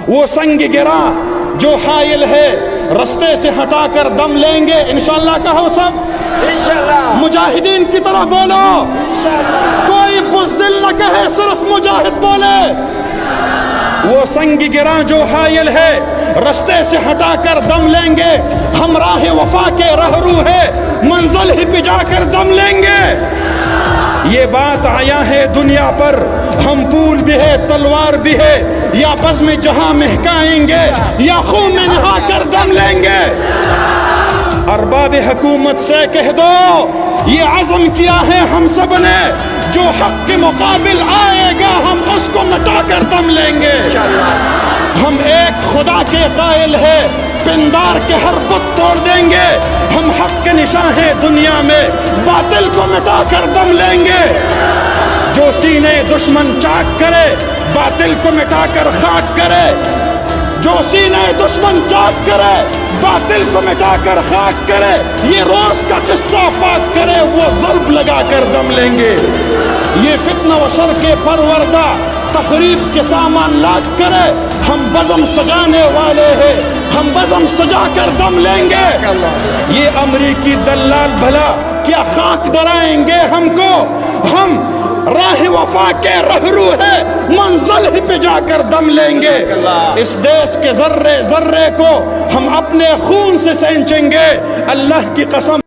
وہ سنگ گرا جو حائل ہے رستے سے ہٹا کر دم لیں گے انشاءاللہ. کہو سب انشاءاللہ. مجاہدین کی طرح بولو. کوئی بزدل نہ کہے, صرف مجاہد بولے. وہ سنگ گرا جو حائل ہے رستے سے ہٹا کر دم لیں گے. ہم راہ وفا کے رہرو ہے, منزل ہی پہ جا کر دم لیں گے. یہ بات آیا ہے دنیا پر, ہم پھول بھی ہے تلوار بھی ہے, یا بزم جہاں مہکائیں گے یا خون میں نہا کر دم لیں گے. ارباب حکومت سے کہہ دو یہ عزم کیا ہے ہم سب نے, جو حق کے مقابل آئے گا ہم اس کو مٹا کر دم لیں گے. ہم ایک خدا کے قائل ہے, پندار کے ہر بت توڑ دیں گے. ہم حق کے نشاں ہیں دنیا میں, باطل کو مٹا کر دم لیں گے. جو سینے دشمن چاک کرے باطل کو مٹا کر خاک کرے. جو سینے دشمن چاک کرے باطل کو مٹا کر خاک کرے. یہ روز کا قصہ پاک کرے, وہ ضرب لگا کر دم لیں گے. یہ فتنہ و شر کے پروردہ تخریب کے سامان لاگ کرے. ہم بزم سجانے والے ہیں, ہم بزم سجا کر دم لیں گے. یہ امریکی دلال بھلا کیا خاک ڈرائیں گے ہم کو, ہم راہ وفا کے رہرو ہے, منزل ہی پہ جا کر دم لیں گے. اس دیش کے ذرے ذرے کو ہم اپنے خون سے سینچیں گے, اللہ کی قسم.